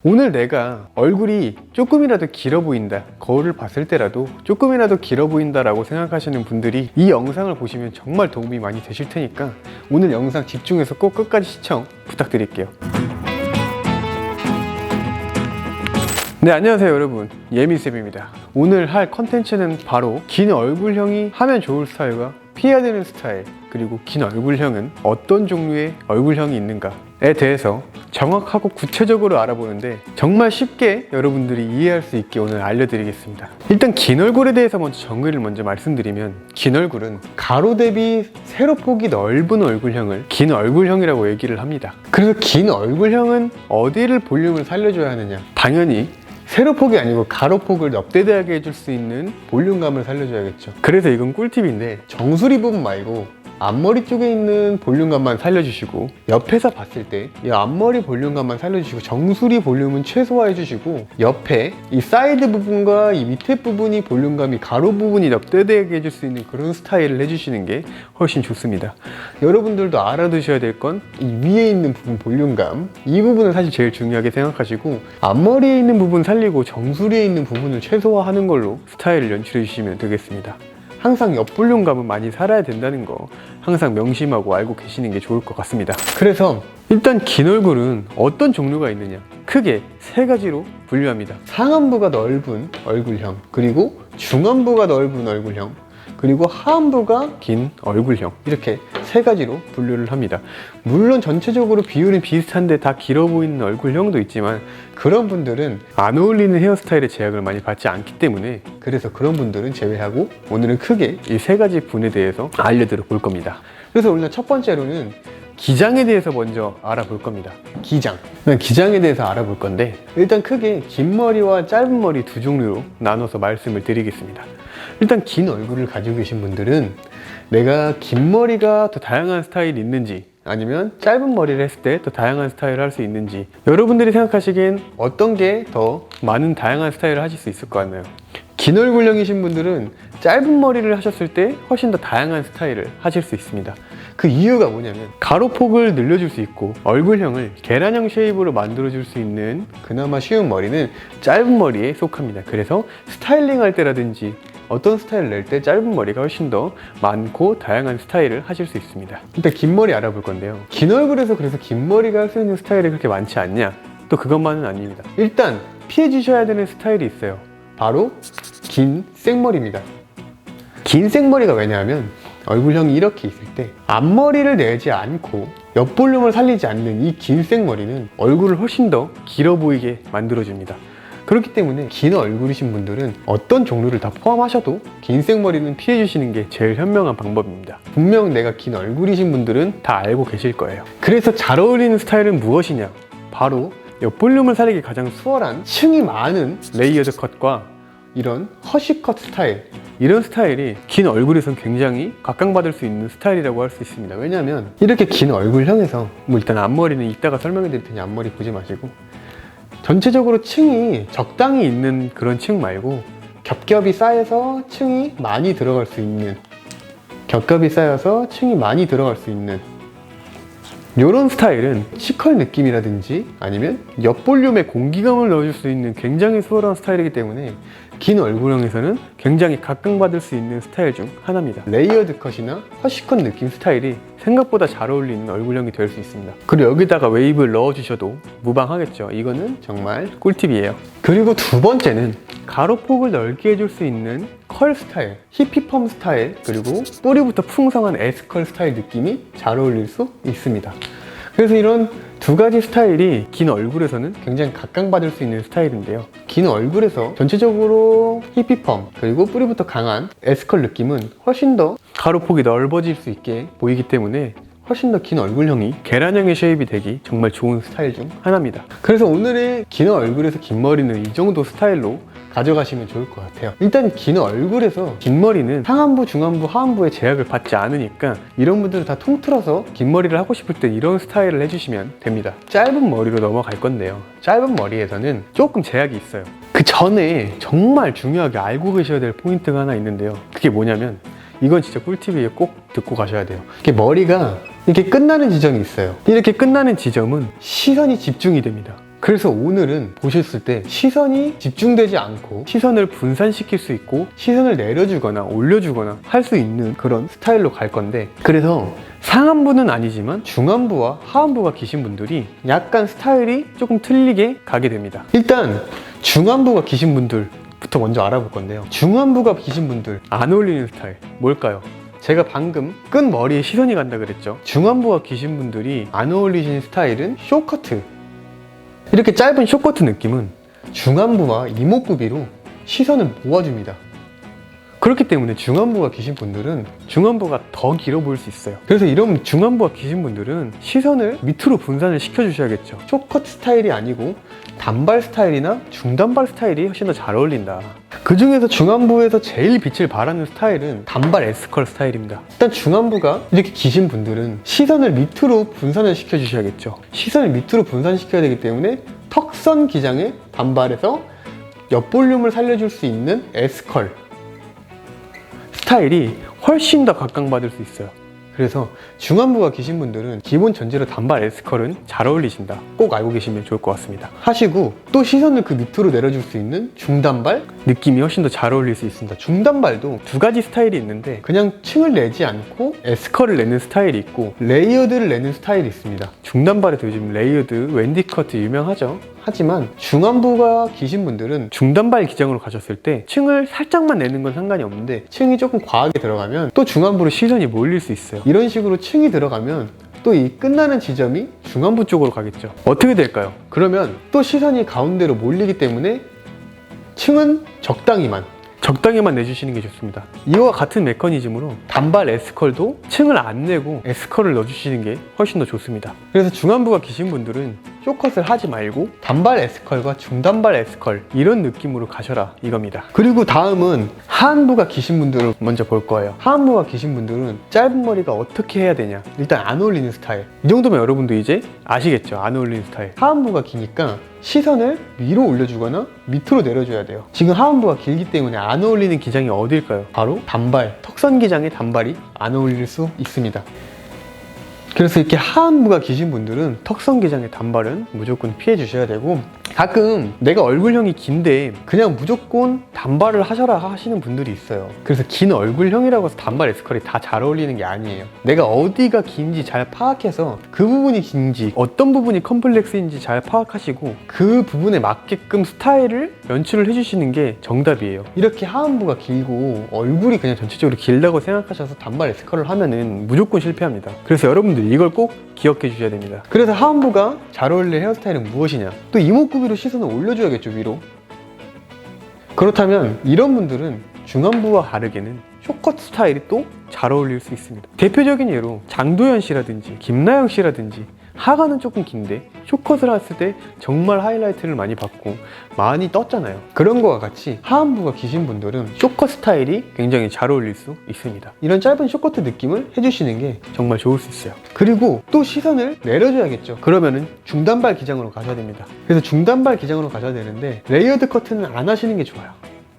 오늘 내가 얼굴이 조금이라도 길어 보인다, 거울을 봤을 때라도 조금이라도 길어 보인다 라고 생각하시는 분들이 이 영상을 보시면 정말 도움이 많이 되실 테니까 오늘 영상 집중해서 꼭 끝까지 시청 부탁드릴게요. 네, 안녕하세요 여러분, 예민쌤입니다. 오늘 할 컨텐츠는 바로 긴 얼굴형이 하면 좋을 스타일과 피해야 되는 스타일, 그리고 긴 얼굴형은 어떤 종류의 얼굴형이 있는가에 대해서 정확하고 구체적으로 알아보는데 정말 쉽게 여러분들이 이해할 수 있게 오늘 알려드리겠습니다. 일단 긴 얼굴에 대해서 정의를 먼저 말씀드리면, 긴 얼굴은 가로 대비 세로폭이 넓은 얼굴형을 긴 얼굴형이라고 얘기를 합니다. 그래서 긴 얼굴형은 어디를 볼륨을 살려줘야 하느냐? 당연히 세로폭이 아니고 가로폭을 넓대대하게 해줄 수 있는 볼륨감을 살려줘야겠죠. 그래서 이건 꿀팁인데, 정수리 부분 말고 앞머리 쪽에 있는 볼륨감만 살려주시고, 옆에서 봤을 때 이 앞머리 볼륨감만 살려주시고, 정수리 볼륨은 최소화해 주시고, 옆에 이 사이드 부분과 이 밑에 부분이 볼륨감이 가로 부분이 넓대대하게 해줄 수 있는 그런 스타일을 해주시는 게 훨씬 좋습니다. 여러분들도 알아두셔야 될 건 이 위에 있는 부분 볼륨감, 이 부분을 사실 제일 중요하게 생각하시고, 앞머리에 있는 부분 살리고 정수리에 있는 부분을 최소화하는 걸로 스타일을 연출해 주시면 되겠습니다. 항상 옆 볼륨감은 많이 살아야 된다는 거 항상 명심하고 알고 계시는 게 좋을 것 같습니다. 그래서 일단 긴 얼굴은 어떤 종류가 있느냐, 크게 세 가지로 분류합니다. 상안부가 넓은 얼굴형, 그리고 중안부가 넓은 얼굴형, 그리고 하안부가 긴 얼굴형, 이렇게 세 가지로 분류를 합니다. 물론 전체적으로 비율은 비슷한데 다 길어 보이는 얼굴형도 있지만, 그런 분들은 안 어울리는 헤어스타일에 제약을 많이 받지 않기 때문에, 그래서 그런 분들은 제외하고 오늘은 크게 이 세 가지 분에 대해서 알려드려 볼 겁니다. 그래서 오늘 첫 번째로는 기장에 대해서 먼저 알아볼 겁니다. 기장에 대해서 알아볼 건데, 일단 크게 긴 머리와 짧은 머리 두 종류로 나눠서 말씀을 드리겠습니다. 일단 긴 얼굴을 가지고 계신 분들은 내가 긴 머리가 더 다양한 스타일이 있는지, 아니면 짧은 머리를 했을 때 더 다양한 스타일을 할 수 있는지, 여러분들이 생각하시기엔 어떤 게 더 많은 다양한 스타일을 하실 수 있을 것 같나요? 긴 얼굴형이신 분들은 짧은 머리를 하셨을 때 훨씬 더 다양한 스타일을 하실 수 있습니다. 그 이유가 뭐냐면, 가로폭을 늘려줄 수 있고 얼굴형을 계란형 쉐입으로 만들어줄 수 있는 그나마 쉬운 머리는 짧은 머리에 속합니다. 그래서 스타일링 할 때라든지 어떤 스타일을 낼 때 짧은 머리가 훨씬 더 많고 다양한 스타일을 하실 수 있습니다. 일단 긴 머리 알아볼 건데요, 긴 얼굴에서 그래서 긴 머리가 할 수 있는 스타일이 그렇게 많지 않냐? 또 그것만은 아닙니다. 일단 피해 주셔야 되는 스타일이 있어요. 바로 긴 생머리입니다. 긴 생머리가 왜냐하면 얼굴형이 이렇게 있을 때 앞머리를 내지 않고 옆 볼륨을 살리지 않는 이 긴 생머리는 얼굴을 훨씬 더 길어 보이게 만들어줍니다. 그렇기 때문에 긴 얼굴이신 분들은 어떤 종류를 다 포함하셔도 긴 생머리는 피해 주시는 게 제일 현명한 방법입니다. 분명 내가 긴 얼굴이신 분들은 다 알고 계실 거예요. 그래서 잘 어울리는 스타일은 무엇이냐? 바로 옆 볼륨을 살리기 가장 수월한 층이 많은 레이어드 컷과 이런 허쉬컷 스타일, 이런 스타일이 긴 얼굴에선 굉장히 각광받을 수 있는 스타일이라고 할 수 있습니다. 왜냐하면 이렇게 긴 얼굴형에서 일단 앞머리는 이따가 설명해 드릴 테니 앞머리 보지 마시고, 전체적으로 층이 적당히 있는 그런 층 말고 겹겹이 쌓여서 층이 많이 들어갈 수 있는, 이런 스타일은 C컬 느낌이라든지 아니면 옆 볼륨에 공기감을 넣어줄 수 있는 굉장히 수월한 스타일이기 때문에 긴 얼굴형에서는 굉장히 각광받을 수 있는 스타일 중 하나입니다. 레이어드 컷이나 허쉬컷 느낌 스타일이 생각보다 잘 어울리는 얼굴형이 될 수 있습니다. 그리고 여기다가 웨이브를 넣어주셔도 무방하겠죠. 이거는 정말 꿀팁이에요. 그리고 두 번째는 가로폭을 넓게 해줄 수 있는 컬 스타일, 히피펌 스타일, 그리고 뿌리부터 풍성한 S컬 스타일 느낌이 잘 어울릴 수 있습니다. 그래서 이런 두 가지 스타일이 긴 얼굴에서는 굉장히 각광받을 수 있는 스타일인데요, 긴 얼굴에서 전체적으로 히피펌 그리고 뿌리부터 강한 S컬 느낌은 훨씬 더 가로폭이 넓어질 수 있게 보이기 때문에 훨씬 더 긴 얼굴형이 계란형의 쉐입이 되기 정말 좋은 스타일 중 하나입니다. 그래서 오늘의 긴 얼굴에서 긴 머리는 이 정도 스타일로 가져가시면 좋을 것 같아요. 일단 긴 얼굴에서 긴 머리는 상안부, 중안부, 하안부의 제약을 받지 않으니까 이런 분들은 다 통틀어서 긴 머리를 하고 싶을 때 이런 스타일을 해주시면 됩니다. 짧은 머리로 넘어갈 건데요, 짧은 머리에서는 조금 제약이 있어요. 그 전에 정말 중요하게 알고 계셔야 될 포인트가 하나 있는데요, 그게 뭐냐면, 이건 진짜 꿀팁이에요. 꼭 듣고 가셔야 돼요. 이렇게 머리가 이렇게 끝나는 지점이 있어요. 이렇게 끝나는 지점은 시선이 집중이 됩니다. 그래서 오늘은 보셨을 때 시선이 집중되지 않고 시선을 분산시킬 수 있고 시선을 내려주거나 올려주거나 할 수 있는 그런 스타일로 갈 건데, 그래서 상안부는 아니지만 중안부와 하안부가 기신 분들이 약간 스타일이 조금 틀리게 가게 됩니다. 일단 중안부가 기신 분들부터 먼저 알아볼 건데요. 중안부가 기신 분들 안 어울리는 스타일 뭘까요? 제가 방금 끈 머리에 시선이 간다 그랬죠. 중안부가 기신 분들이 안 어울리시는 스타일은 숏커트. 이렇게 짧은 숏커트 느낌은 중안부와 이목구비로 시선을 모아줍니다. 그렇기 때문에 중안부가 기신 분들은 중안부가 더 길어 보일 수 있어요. 그래서 이런 중안부가 기신 분들은 시선을 밑으로 분산을 시켜주셔야겠죠. 숏커트 스타일이 아니고 단발 스타일이나 중단발 스타일이 훨씬 더 잘 어울린다. 그 중에서 중안부에서 제일 빛을 발하는 스타일은 단발 S컬 스타일입니다. 일단 중안부가 이렇게 기신 분들은 시선을 밑으로 분산을 시켜주셔야겠죠. 시선을 밑으로 분산시켜야 되기 때문에 턱선 기장의 단발에서 옆볼륨을 살려줄 수 있는 S컬 스타일이 훨씬 더 각광받을 수 있어요. 그래서 중안부가 기신 분들은 기본 전제로 단발 S컬은 잘 어울리신다. 꼭 알고 계시면 좋을 것 같습니다. 하시고 또 시선을 그 밑으로 내려줄 수 있는 중단발 느낌이 훨씬 더 잘 어울릴 수 있습니다. 중단발도 두 가지 스타일이 있는데 그냥 층을 내지 않고 S컬을 내는 스타일이 있고 레이어드를 내는 스타일이 있습니다. 중단발에도 요즘 레이어드, 웬디커트 유명하죠. 하지만 중안부가 기신 분들은 중단발 기장으로 가셨을 때 층을 살짝만 내는 건 상관이 없는데 층이 조금 과하게 들어가면 또 중안부로 시선이 몰릴 수 있어요. 이런 식으로 층이 들어가면 또 이 끝나는 지점이 중안부 쪽으로 가겠죠. 어떻게 될까요? 그러면 또 시선이 가운데로 몰리기 때문에 층은 적당히만 내주시는 게 좋습니다. 이와 같은 메커니즘으로 단발 S컬도 층을 안 내고 S컬을 넣어주시는 게 훨씬 더 좋습니다. 그래서 중안부가 기신 분들은 숏컷을 하지 말고 단발 S컬과 중단발 S컬 이런 느낌으로 가셔라 이겁니다. 그리고 다음은 하안부가 기신 분들을 먼저 볼 거예요. 하안부가 기신 분들은 짧은 머리가 어떻게 해야 되냐, 일단 안 어울리는 스타일. 이 정도면 여러분도 이제 아시겠죠? 안 어울리는 스타일. 하안부가 기니까 시선을 위로 올려주거나 밑으로 내려줘야 돼요. 지금 하안부가 길기 때문에 안 어울리는 기장이 어딜까요? 바로 단발, 턱선 기장의 단발이 안 어울릴 수 있습니다. 그래서 이렇게 하안부가 기신 분들은 턱선 기장의 단발은 무조건 피해 주셔야 되고, 가끔 내가 얼굴형이 긴데 그냥 무조건 단발을 하셔라 하시는 분들이 있어요. 그래서 긴 얼굴형이라고 해서 단발 S컬이 다 잘 어울리는 게 아니에요. 내가 어디가 긴지 잘 파악해서 그 부분이 긴지 어떤 부분이 컴플렉스인지 잘 파악하시고 그 부분에 맞게끔 스타일을 연출을 해주시는 게 정답이에요. 이렇게 하안부가 길고 얼굴이 그냥 전체적으로 길다고 생각하셔서 단발 S컬을 하면은 무조건 실패합니다. 그래서 여러분들 이걸 꼭 기억해 주셔야 됩니다. 그래서 하안부가 잘 어울릴 헤어스타일은 무엇이냐? 또 이목구비로 시선을 올려줘야겠죠, 위로. 그렇다면 이런 분들은 중안부와 다르게는 숏컷 스타일이 또 잘 어울릴 수 있습니다. 대표적인 예로 장도연 씨라든지 김나영 씨라든지 하관은 조금 긴데 숏컷을 했을 때 정말 하이라이트를 많이 받고 많이 떴잖아요. 그런 거와 같이 하안부가 기신 분들은 숏컷 스타일이 굉장히 잘 어울릴 수 있습니다. 이런 짧은 숏컷 느낌을 해주시는 게 정말 좋을 수 있어요. 그리고 또 시선을 내려줘야겠죠. 그러면은 중단발 기장으로 가셔야 됩니다. 그래서 중단발 기장으로 가셔야 되는데 레이어드 커트는 안 하시는 게 좋아요.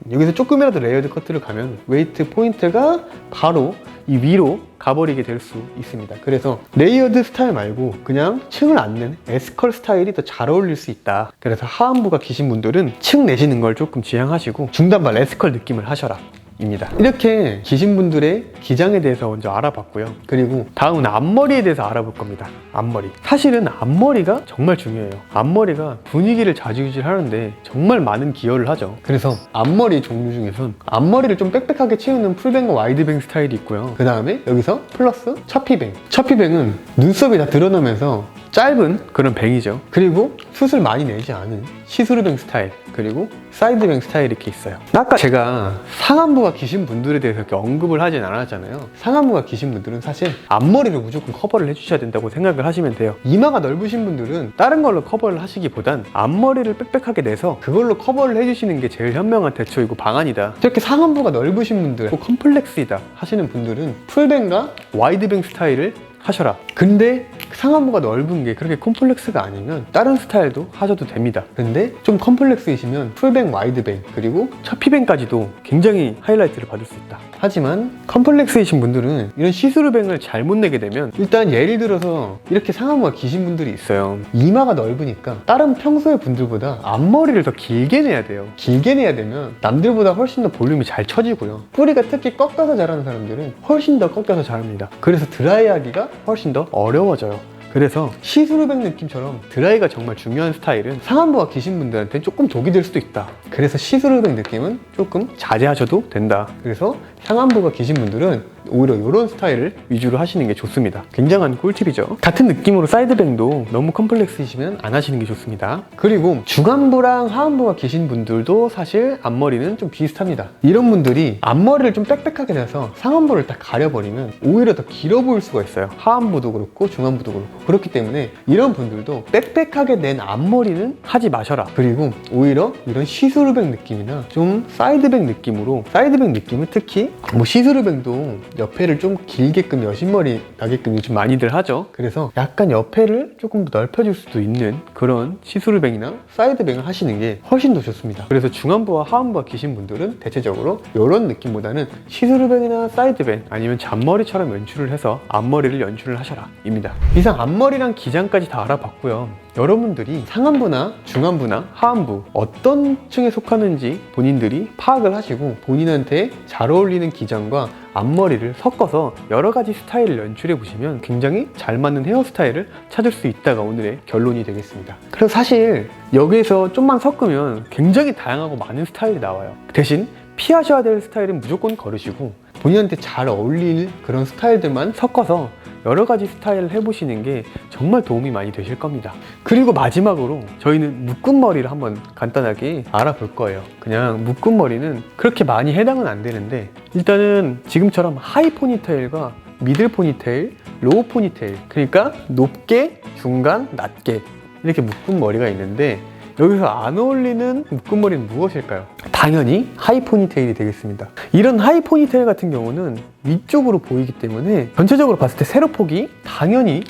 여기서 조금이라도 레이어드 커트를 가면 웨이트 포인트가 바로 이 위로 가버리게 될 수 있습니다. 그래서 레이어드 스타일 말고 그냥 층을 안 내는 S컬 스타일이 더 잘 어울릴 수 있다. 그래서 하안부가 기신 분들은 층 내시는 걸 조금 지향하시고 중단발 S컬 느낌을 하셔라 입니다. 이렇게 기신 분들의 기장에 대해서 먼저 알아봤고요. 그리고 다음은 앞머리에 대해서 알아볼 겁니다. 앞머리. 사실은 앞머리가 정말 중요해요. 앞머리가 분위기를 좌지우지를 하는데 정말 많은 기여를 하죠. 그래서 앞머리 종류 중에선 앞머리를 좀 빽빽하게 채우는 풀뱅과 와이드뱅 스타일이 있고요. 그 다음에 여기서 플러스 차피뱅. 차피뱅은 눈썹이 다 드러나면서 짧은 그런 뱅이죠. 그리고 숱을 많이 내지 않은 시스루뱅 스타일, 그리고 사이드뱅 스타일 이렇게 있어요. 아까 제가 상안부가 기신 분들에 대해서 이렇게 언급을 하진 않았잖아요. 상안부가 기신 분들은 사실 앞머리를 무조건 커버를 해주셔야 된다고 생각을 하시면 돼요. 이마가 넓으신 분들은 다른 걸로 커버를 하시기보단 앞머리를 빽빽하게 내서 그걸로 커버를 해주시는 게 제일 현명한 대처이고 방안이다. 이렇게 상안부가 넓으신 분들, 컴플렉스이다 하시는 분들은 풀뱅과 와이드뱅 스타일을 하셔라. 근데 상안부가 넓은 게 그렇게 콤플렉스가 아니면 다른 스타일도 하셔도 됩니다. 근데 좀 컴플렉스이시면 풀뱅, 와이드뱅, 그리고 차피뱅까지도 굉장히 하이라이트를 받을 수 있다. 하지만 컴플렉스이신 분들은 이런 시스루뱅을 잘못 내게 되면, 일단 예를 들어서 이렇게 상안부가 기신 분들이 있어요. 이마가 넓으니까 다른 평소의 분들보다 앞머리를 더 길게 내야 돼요. 길게 내야 되면 남들보다 훨씬 더 볼륨이 잘 쳐지고요. 뿌리가 특히 꺾여서 자라는 사람들은 훨씬 더 꺾여서 자랍니다. 그래서 드라이하기가 훨씬 더 어려워져요. 그래서 시스루뱅 느낌처럼 드라이가 정말 중요한 스타일은 상안부가 기신 분들한테 조금 독이 될 수도 있다. 그래서 시스루뱅 느낌은 조금 자제하셔도 된다. 그래서 상안부가 기신 분들은 오히려 이런 스타일을 위주로 하시는 게 좋습니다. 굉장한 꿀팁이죠. 같은 느낌으로 사이드뱅도 너무 컴플렉스이시면 안 하시는 게 좋습니다. 그리고 중안부랑 하안부가 기신 분들도 사실 앞머리는 좀 비슷합니다. 이런 분들이 앞머리를 좀 빽빽하게 내서 상안부를 딱 가려버리면 오히려 더 길어 보일 수가 있어요. 하안부도 그렇고 중안부도 그렇고. 그렇기 때문에 이런 분들도 빽빽하게 낸 앞머리는 하지 마셔라. 그리고 오히려 이런 시스루뱅 느낌이나 좀 사이드뱅 느낌으로, 사이드뱅 느낌은 특히 뭐 시스루뱅도 옆에를 좀 길게끔 여신머리 나게끔 요즘 많이들 하죠. 그래서 약간 옆에를 조금 더 넓혀줄 수도 있는 그런 시스루뱅이나 사이드뱅을 하시는 게 훨씬 더 좋습니다. 그래서 중안부와 하안부가 기신 분들은 대체적으로 이런 느낌보다는 시스루뱅이나 사이드뱅 아니면 잔머리처럼 연출을 해서 앞머리를 연출을 하셔라 입니다. 이상 앞머리랑 기장까지 다 알아봤고요. 여러분들이 상안부나 중안부나 하안부 어떤 층에 속하는지 본인들이 파악을 하시고 본인한테 잘 어울리는 기장과 앞머리를 섞어서 여러 가지 스타일을 연출해 보시면 굉장히 잘 맞는 헤어스타일을 찾을 수 있다가 오늘의 결론이 되겠습니다. 그래서 사실 여기에서 좀만 섞으면 굉장히 다양하고 많은 스타일이 나와요. 대신 피하셔야 될 스타일은 무조건 거르시고 본인한테 잘 어울릴 그런 스타일들만 섞어서 여러 가지 스타일을 해보시는 게 정말 도움이 많이 되실 겁니다. 그리고 마지막으로 저희는 묶은 머리를 한번 간단하게 알아볼 거예요. 그냥 묶은 머리는 그렇게 많이 해당은 안 되는데, 일단은 지금처럼 하이 포니테일과 미들 포니테일, 로우 포니테일, 그러니까 높게, 중간, 낮게 이렇게 묶은 머리가 있는데, 여기서 안 어울리는 묶은 머리는 무엇일까요? 당연히 하이 포니테일이 되겠습니다. 이런 하이 포니테일 같은 경우는 위쪽으로 보이기 때문에 전체적으로 봤을 때 세로폭이 당연히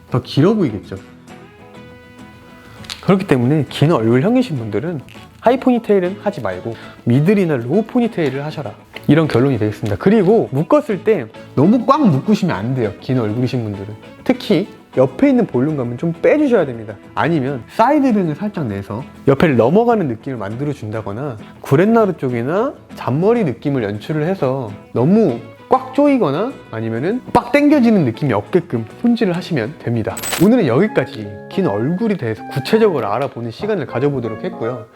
더 길어 보이겠죠. 그렇기 때문에 긴 얼굴형이신 분들은 하이 포니테일은 하지 말고 미들이나 로우 포니테일을 하셔라. 이런 결론이 되겠습니다. 그리고 묶었을 때 너무 꽉 묶으시면 안 돼요. 긴 얼굴이신 분들은. 특히 옆에 있는 볼륨감은 좀 빼주셔야 됩니다. 아니면 사이드뱅을 살짝 내서 옆에를 넘어가는 느낌을 만들어 준다거나 구렛나루 쪽이나 잔머리 느낌을 연출을 해서 너무 꽉 조이거나 아니면은 빡 당겨지는 느낌이 없게끔 손질을 하시면 됩니다. 오늘은 여기까지 긴 얼굴에 대해서 구체적으로 알아보는 시간을 가져보도록 했고요.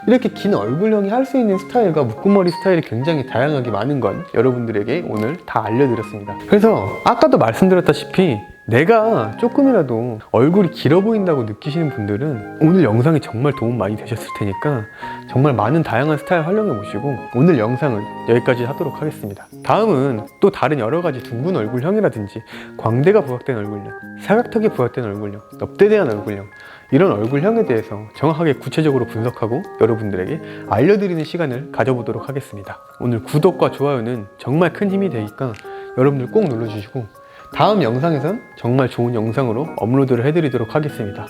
이렇게 긴 얼굴형이 할 수 있는 스타일과 묶음머리 스타일이 굉장히 다양하게 많은 건 여러분들에게 오늘 다 알려드렸습니다. 그래서 아까도 말씀드렸다시피 내가 조금이라도 얼굴이 길어 보인다고 느끼시는 분들은 오늘 영상이 정말 도움 많이 되셨을 테니까 정말 많은 다양한 스타일 활용해 보시고 오늘 영상은 여기까지 하도록 하겠습니다. 다음은 또 다른 여러 가지 둥근 얼굴형이라든지 광대가 부각된 얼굴형, 사각턱이 부각된 얼굴형, 넙대대한 얼굴형, 이런 얼굴형에 대해서 정확하게 구체적으로 분석하고 여러분들에게 알려드리는 시간을 가져보도록 하겠습니다. 오늘 구독과 좋아요는 정말 큰 힘이 되니까 여러분들 꼭 눌러주시고 다음 영상에선 정말 좋은 영상으로 업로드를 해드리도록 하겠습니다.